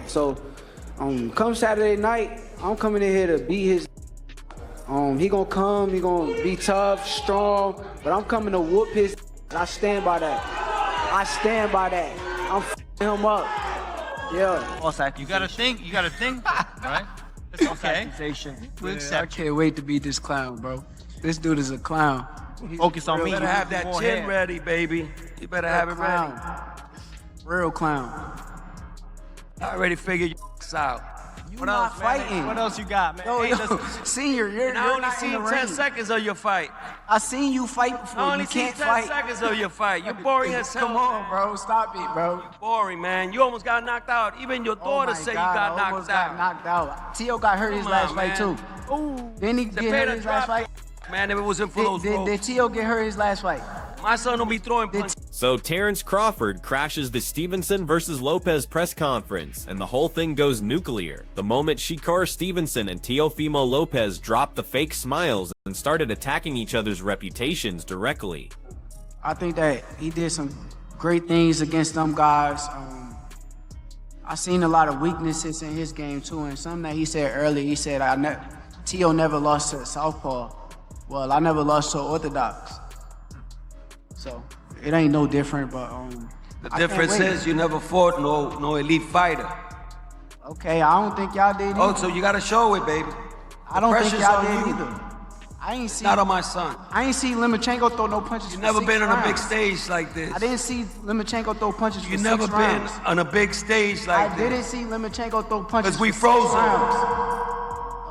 So, come Saturday night, I'm coming in here to beat his. He gonna come, he gonna be tough, strong, but I'm coming to whoop his. I stand by that. I stand by that. I'm f***ing him up. Yeah. You gotta think, right? It's okay. I can't wait to beat this clown, bro. This dude is a clown. Focus on me. You better have that chin ready, baby. You better have it ready. Real clown. I already figured you out. You not fighting. What else you got, man? Yo, Senior, you're I only not seen in the 10 ring. seconds of your fight. I seen you fight before. I only You seen can't 10 fight. seconds of your fight. You're boring as hell. Come on, bro. Stop it, bro. Boring, man. You almost got knocked out. Even your daughter said you got knocked out. Got knocked out. Tio got hurt his last fight too. Ooh. Didn't he get hurt his last fight? Man, if it wasn't for those ropes. Did Tio get hurt his last fight? My son will be throwing punches. So Terrence Crawford crashes the Stevenson versus Lopez press conference, and the whole thing goes nuclear. The moment Shakur Stevenson and Teofimo Lopez dropped the fake smiles and started attacking each other's reputations directly. I think that he did some great things against them guys. I seen a lot of weaknesses in his game too, and something that he said earlier, he said, Tio never lost to Southpaw. Well, I never lost to Orthodox. So it ain't no different, but the difference is you never fought no elite fighter. Okay, I don't think y'all did either. Oh, so you gotta show it, baby. I don't think y'all did either. I ain't see. Not on my son. I ain't see Lomachenko throw no punches. You never been on a big stage like this. I didn't see Lomachenko throw punches. You never been on a big stage like this. I didn't see Lomachenko throw punches. Because we froze him.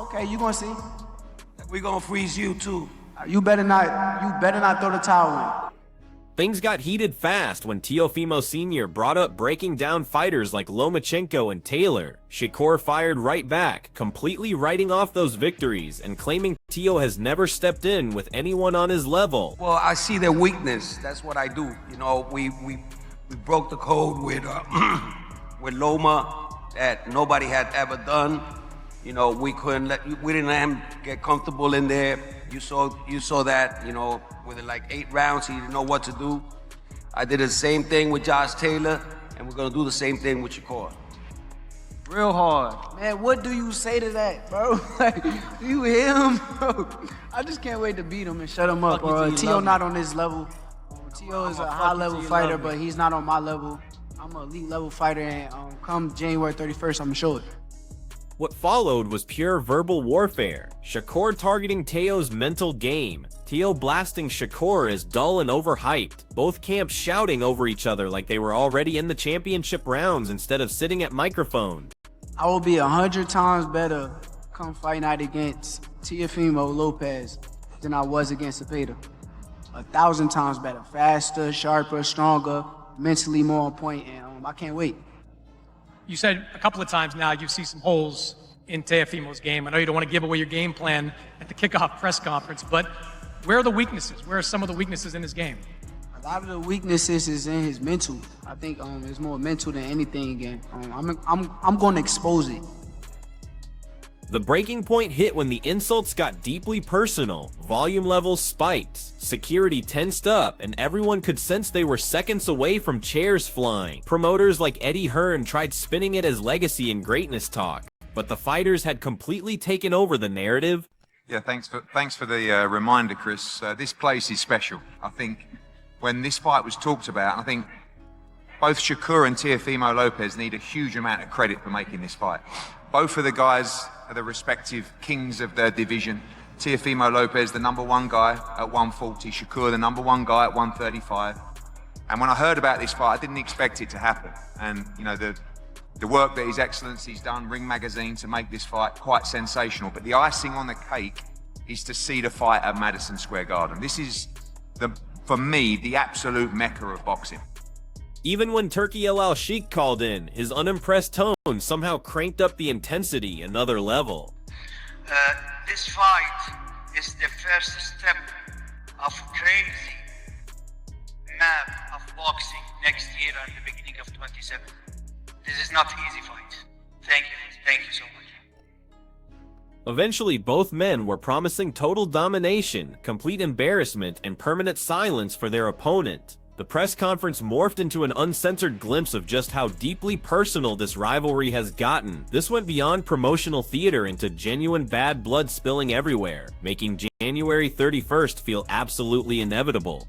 Okay, you gonna see. We gonna freeze you too. You better not throw the towel in. Things got heated fast when Teofimo Sr. brought up breaking down fighters like Lomachenko and Taylor. Shakur fired right back, completely writing off those victories and claiming Teo has never stepped in with anyone on his level. Well, I see their weakness. That's what I do. You know, we broke the code with Loma that nobody had ever done. You know, we didn't let him get comfortable in there. You saw that, you know, with like 8 rounds, he didn't know what to do. I did the same thing with Josh Taylor, and we're gonna do the same thing with Shakur. Real hard. Man, what do you say to that, bro? Like, do you hear him, bro? I just can't wait to beat him and shut him up, bro. Teo not on this level. Teo is a high-level fighter, but he's not on my level. I'm an elite level fighter, and come January 31st, I'm gonna show it. What followed was pure verbal warfare. Shakur targeting Teo's mental game. Teo blasting Shakur as dull and overhyped. Both camps shouting over each other like they were already in the championship rounds instead of sitting at microphones. I will be 100 times better come fight night against Teofimo Lopez than I was against Cepeda. 1,000 times better. Faster, sharper, stronger, mentally more on point, and I can't wait. You said a couple of times now you see some holes in Teofimo's game. I know you don't want to give away your game plan at the kickoff press conference, but where are the weaknesses? Where are some of the weaknesses in his game? A lot of the weaknesses is in his mental. I think it's more mental than anything again. I'm going to expose it. The breaking point hit when the insults got deeply personal. Volume levels spiked, security tensed up, and everyone could sense they were seconds away from chairs flying. Promoters like Eddie Hearn tried spinning it as legacy and greatness talk, but the fighters had completely taken over the narrative. Yeah, thanks for the reminder, Chris. This place is special. I think when this fight was talked about, I think both Shakur and Teofimo Lopez need a huge amount of credit for making this fight. Both of the guys are the respective kings of their division. Teofimo Lopez, the #1 guy at 140. Shakur, the #1 guy at 135. And when I heard about this fight, I didn't expect it to happen. And you know, the work that His Excellency's done, Ring Magazine, to make this fight quite sensational. But the icing on the cake is to see the fight at Madison Square Garden. This is, for me, the absolute mecca of boxing. Even when Turki El Al-Sheikh called in, his unimpressed tone somehow cranked up the intensity another level. This fight is the first step of crazy map of boxing next year and the beginning of 27. This is not an easy fight. Thank you so much. Eventually, both men were promising total domination, complete embarrassment, and permanent silence for their opponent. The press conference morphed into an uncensored glimpse of just how deeply personal this rivalry has gotten. This went beyond promotional theater into genuine bad blood spilling everywhere, making January 31st feel absolutely inevitable.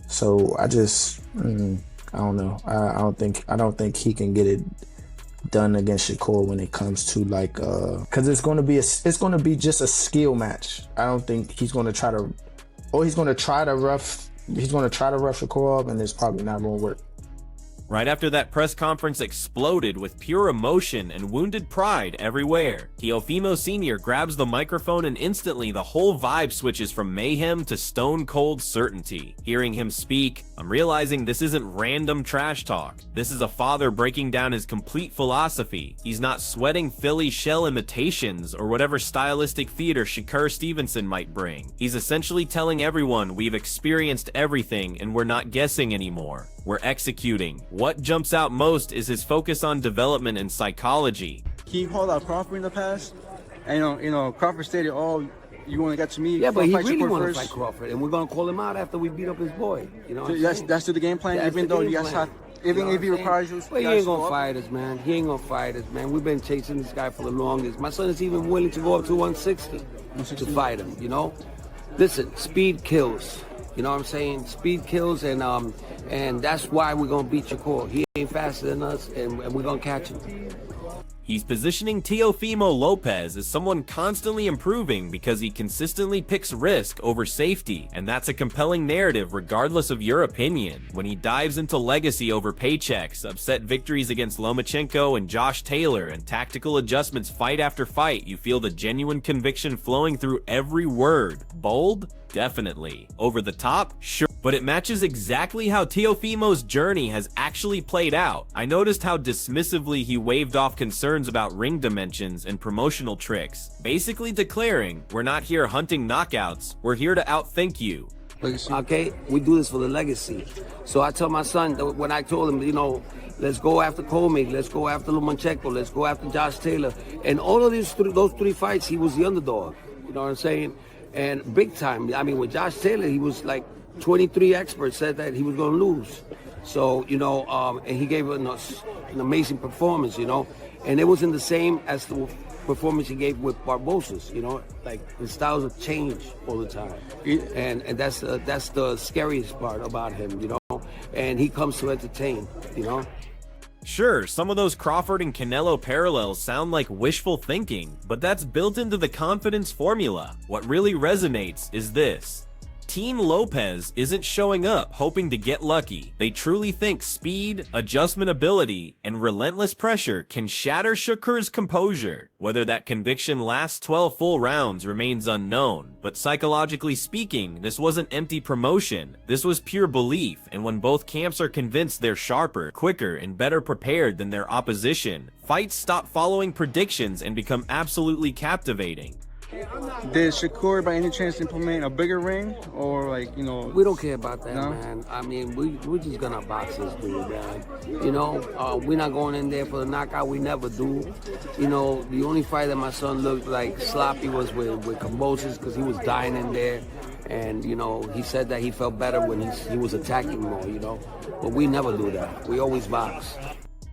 So I just, I don't know. I don't think he can get it done against Shakur when it comes to like, cause it's gonna be just a skill match. I don't think he's gonna try to rough Shakur up, and it's probably not gonna work. Right after that press conference exploded with pure emotion and wounded pride everywhere, Teofimo Sr. grabs the microphone and instantly the whole vibe switches from mayhem to stone cold certainty. Hearing him speak, I'm realizing this isn't random trash talk. This is a father breaking down his complete philosophy. He's not sweating Philly shell imitations or whatever stylistic theater Shakur Stevenson might bring. He's essentially telling everyone we've experienced everything and we're not guessing anymore. We're executing. What jumps out most is his focus on development and psychology. He called out Crawford in the past, and you know, Crawford stated, "Oh, you want to get to me?" Yeah, but he fight really Shakur want to first. fight Crawford, and we're gonna call him out after we beat up his boy. You know, So that's the game plan. That's Even the though game you guys plan. have, even You know if he what I'm requires saying? you, Well, he guys ain't go gonna up. fight us, man. He ain't gonna fight us, man. We've been chasing this guy for the longest. My son is even willing to go up to 160 to fight him. You know, listen, speed kills. You know what I'm saying? Speed kills, and that's why we're gonna beat Shakur. He ain't faster than us, and we're gonna catch him. He's positioning Teofimo Lopez as someone constantly improving because he consistently picks risk over safety, and that's a compelling narrative regardless of your opinion. When he dives into legacy over paychecks, upset victories against Lomachenko and Josh Taylor, and tactical adjustments fight after fight, you feel the genuine conviction flowing through every word. Bold? Definitely. Over the top? Sure. But it matches exactly how Teofimo's journey has actually played out. I noticed how dismissively he waved off concerns about ring dimensions and promotional tricks, basically declaring, we're not here hunting knockouts, we're here to outthink you. Okay, we do this for the legacy. So I tell my son, that when I told him, you know, let's go after Colmig, let's go after Lomachenko, let's go after Josh Taylor, and all of those three fights, he was the underdog. You know what I'm saying? And big time. I mean, with Josh Taylor, he was like 23 experts said that he was going to lose. So, you know, and he gave an amazing performance, you know, and it wasn't the same as the performance he gave with Barbosa's, you know, like his styles have changed all the time. And that's the scariest part about him, you know, and he comes to entertain, you know. Sure, some of those Crawford and Canelo parallels sound like wishful thinking, but that's built into the confidence formula. What really resonates is this. Team Lopez isn't showing up hoping to get lucky. They truly think speed, adjustment ability, and relentless pressure can shatter Shakur's composure. Whether that conviction lasts 12 full rounds remains unknown, but psychologically speaking, this wasn't empty promotion. This was pure belief, and when both camps are convinced they're sharper, quicker, and better prepared than their opposition, fights stop following predictions and become absolutely captivating. Did Shakur by any chance implement a bigger ring, or like, you know? We don't care about that, No? man. I mean, we're just gonna box this dude, man. You know, we're not going in there for the knockout. We never do. You know, the only fight that my son looked like sloppy was with Kambosos because he was dying in there. And, you know, he said that he felt better when he was attacking more, you know. But we never do that. We always box.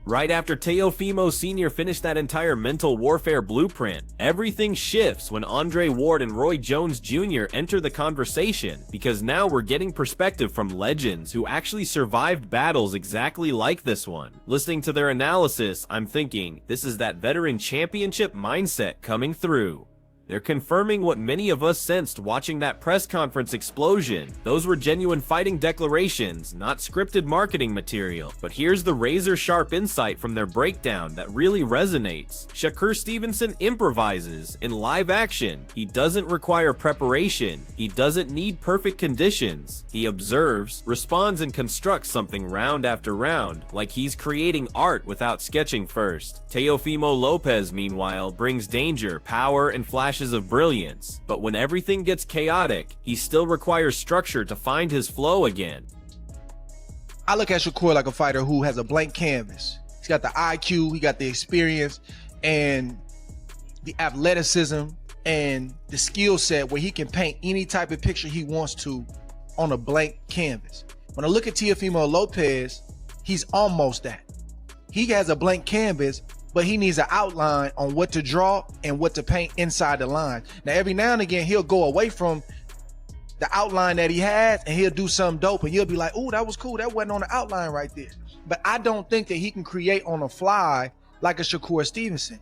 Right after Teofimo Sr. finished that entire mental warfare blueprint, everything shifts when Andre Ward and Roy Jones Jr. enter the conversation, because now we're getting perspective from legends who actually survived battles exactly like this one. Listening to their analysis, I'm thinking, this is that veteran championship mindset coming through. They're confirming what many of us sensed watching that press conference explosion. Those were genuine fighting declarations, not scripted marketing material. But here's the razor-sharp insight from their breakdown that really resonates. Shakur Stevenson improvises in live action. He doesn't require preparation. He doesn't need perfect conditions. He observes, responds, and constructs something round after round, like he's creating art without sketching first. Teofimo Lopez, meanwhile, brings danger, power, and flashes of brilliance, but when everything gets chaotic, he still requires structure to find his flow again. I look at Shakur like a fighter who has a blank canvas. He's got the IQ, he got the experience, and the athleticism and the skill set where he can paint any type of picture he wants to on a blank canvas. When I look at Teofimo Lopez, he's almost that. He has a blank canvas, but he needs an outline on what to draw and what to paint inside the line. Now, every now and again, he'll go away from the outline that he has and he'll do something dope and you'll be like, oh, that was cool. That wasn't on the outline right there. But I don't think that he can create on the fly like a Shakur Stevenson.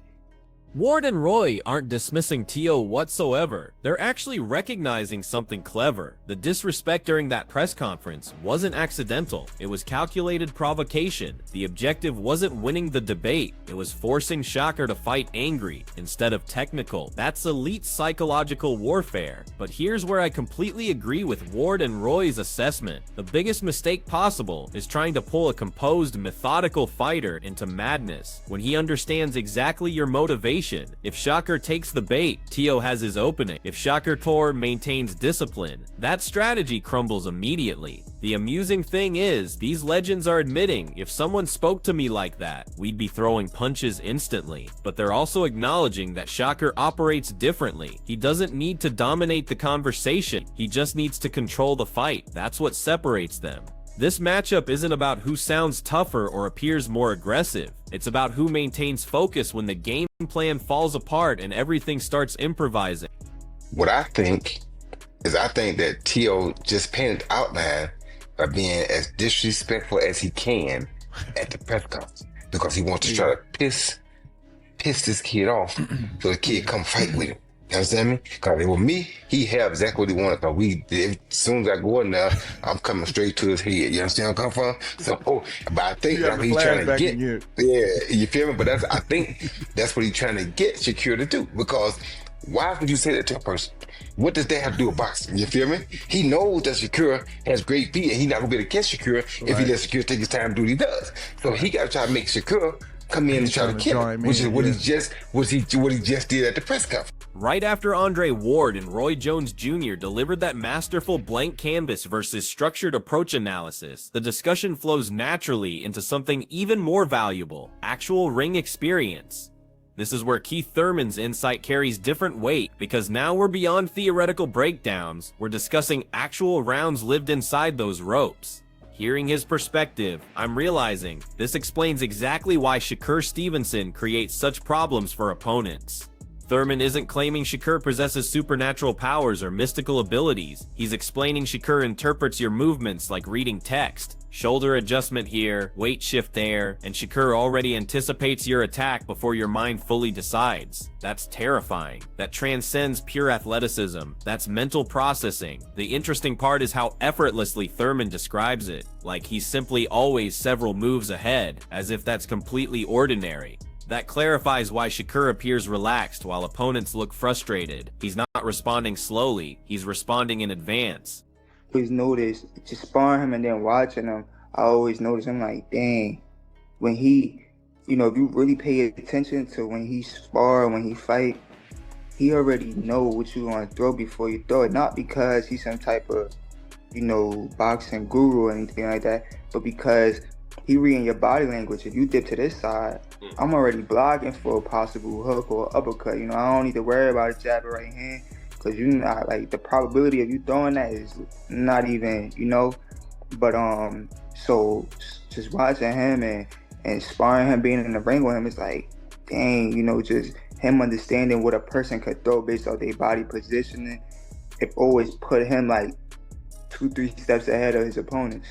Ward and Roy aren't dismissing Teo whatsoever. They're actually recognizing something clever. The disrespect during that press conference wasn't accidental. It was calculated provocation. The objective wasn't winning the debate. It was forcing Shakur to fight angry instead of technical. That's elite psychological warfare. But here's where I completely agree with Ward and Roy's assessment. The biggest mistake possible is trying to pull a composed, methodical fighter into madness when he understands exactly your motivation. If Shakur takes the bait, Teo has his opening. If Shakur Tor maintains discipline, that strategy crumbles immediately. The amusing thing is, these legends are admitting, if someone spoke to me like that, we'd be throwing punches instantly. But they're also acknowledging that Shakur operates differently. He doesn't need to dominate the conversation, he just needs to control the fight. That's what separates them. This matchup isn't about who sounds tougher or appears more aggressive. It's about who maintains focus when the game plan falls apart and everything starts improvising. What I think is that Teo just painted the outline by being as disrespectful as he can at the press conference because he wants to try to piss this kid off so the kid come fight with him. You understand me? Because with me, he have exactly what he wanted. Because as soon as I go in there, I'm coming straight to his head. You understand where I'm coming from? So, but I think that's what he's trying to get. Yeah, you feel me? But I think that's what he's trying to get Shakur to do. Because why would you say that to a person? What does that have to do with boxing? You feel me? He knows that Shakur has great feet, and he's not gonna be able to catch Shakur if he lets Shakur take his time to do what he does. So he got to try to make Shakur come in and try to kill him, which is what he just did at the press conference. Right after Andre Ward and Roy Jones Jr. delivered that masterful blank canvas versus structured approach analysis, the discussion flows naturally into something even more valuable: actual ring experience. This is where Keith Thurman's insight carries different weight, because now we're beyond theoretical breakdowns, we're discussing actual rounds lived inside those ropes. Hearing his perspective, I'm realizing this explains exactly why Shakur Stevenson creates such problems for opponents. Thurman isn't claiming Shakur possesses supernatural powers or mystical abilities. He's explaining Shakur interprets your movements like reading text. Shoulder adjustment here, weight shift there, and Shakur already anticipates your attack before your mind fully decides. That's terrifying. That transcends pure athleticism. That's mental processing. The interesting part is how effortlessly Thurman describes it, like he's simply always several moves ahead, as if that's completely ordinary. That clarifies why Shakur appears relaxed while opponents look frustrated. He's not responding slowly, he's responding in advance. Always notice, just sparring him and then watching him, I always notice, I'm like, dang, when he, if you really pay attention to when he spar, when he fight, he already know what you want to throw before you throw it. Not because he's some type of, boxing guru or anything like that, but because he reading your body language. If you dip to this side, I'm already blocking for a possible hook or uppercut. I don't need to worry about a jab or right hand, because the probability of you throwing that is not even, But so just watching him and sparring him, being in the ring with him, it's like, dang, just him understanding what a person could throw based on their body positioning. It always put him like 2-3 steps ahead of his opponents.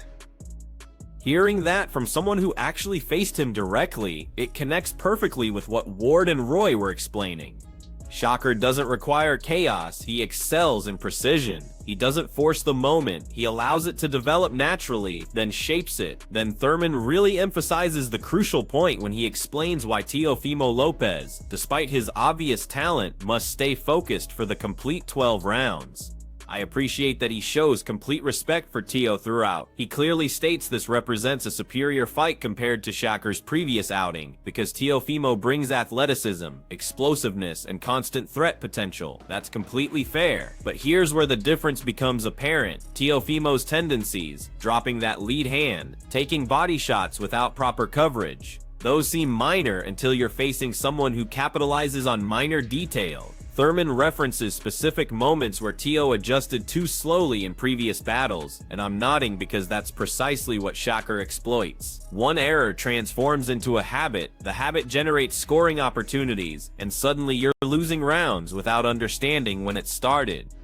Hearing that from someone who actually faced him directly, it connects perfectly with what Ward and Roy were explaining. Shakur doesn't require chaos, he excels in precision. He doesn't force the moment, he allows it to develop naturally, then shapes it. Then Thurman really emphasizes the crucial point when he explains why Teofimo Lopez, despite his obvious talent, must stay focused for the complete 12 rounds. I appreciate that he shows complete respect for Teo throughout. He clearly states this represents a superior fight compared to Shakur's previous outing, because Teofimo brings athleticism, explosiveness, and constant threat potential. That's completely fair. But here's where the difference becomes apparent. Teofimo's tendencies, dropping that lead hand, taking body shots without proper coverage, those seem minor until you're facing someone who capitalizes on minor detail. Thurman references specific moments where Teo adjusted too slowly in previous battles, and I'm nodding because that's precisely what Shakur exploits. One error transforms into a habit, the habit generates scoring opportunities, and suddenly you're losing rounds without understanding when it started.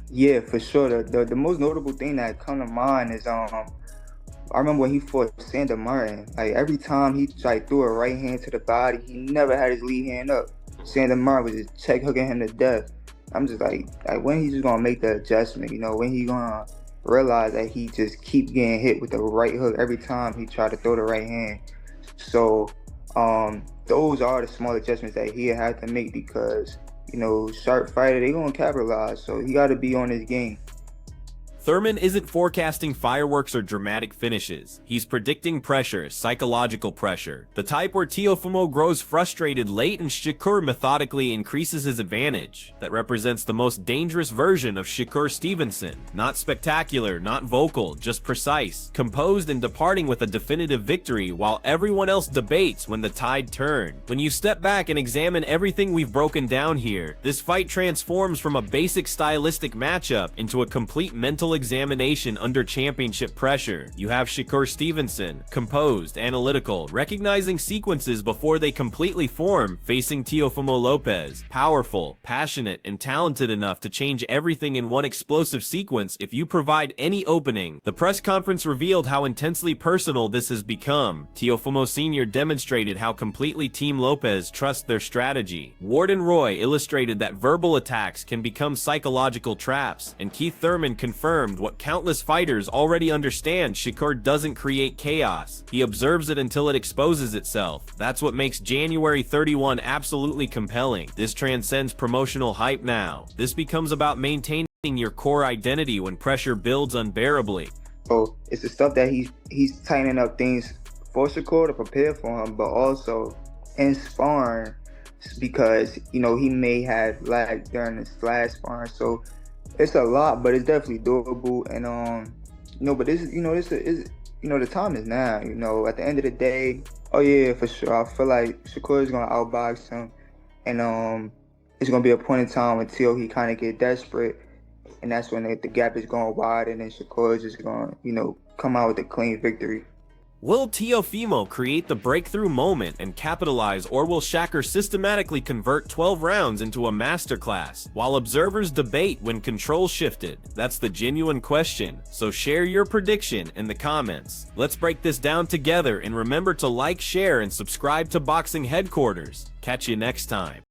Yeah, for sure. The most notable thing that come to mind is I remember when he fought Sander Martin. Like every time he like threw a right hand to the body, he never had his lead hand up. Sander Martin was just check hooking him to death. I'm just like when he's just gonna make the adjustment, you know, when he gonna realize that he just keep getting hit with the right hook every time he try to throw the right hand. So those are the small adjustments that he had to make because, you know, sharp fighter, they gonna capitalize. So he gotta be on his game. Thurman isn't forecasting fireworks or dramatic finishes. He's predicting pressure, psychological pressure, the type where Teofimo grows frustrated late and Shakur methodically increases his advantage. That represents the most dangerous version of Shakur Stevenson. Not spectacular, not vocal, just precise, composed and departing with a definitive victory while everyone else debates when the tide turned. When you step back and examine everything we've broken down here, this fight transforms from a basic stylistic matchup into a complete mental examination under championship pressure. You have Shakur Stevenson, composed, analytical, recognizing sequences before they completely form, facing Teofimo Lopez, powerful, passionate, and talented enough to change everything in one explosive sequence if you provide any opening. The press conference revealed how intensely personal this has become. Teofimo Sr. demonstrated how completely Team Lopez trusts their strategy. Ward and Roy illustrated that verbal attacks can become psychological traps, and Keith Thurman confirmed what countless fighters already understand: Shakur doesn't create chaos. He observes it until it exposes itself. That's what makes January 31 absolutely compelling. This transcends promotional hype now. This becomes about maintaining your core identity when pressure builds unbearably. So it's the stuff that he's tightening up things for Shakur to prepare for him, but also in sparring because, you know, he may have lagged during his last sparring. So it's a lot, but it's definitely doable. And you know, but this is, you know, this is, you know, the time is now. You know, at the end of the day, oh yeah, for sure, I feel like Shakur is gonna outbox him, and it's gonna be a point in time until he kind of get desperate, and that's when the gap is going wide, and then Shakur is just gonna, you know, come out with a clean victory. Will Teofimo create the breakthrough moment and capitalize, or will Shakur systematically convert 12 rounds into a masterclass, while observers debate when control shifted? That's the genuine question, so share your prediction in the comments. Let's break this down together, and remember to like, share, and subscribe to Boxing Headquarters. Catch you next time.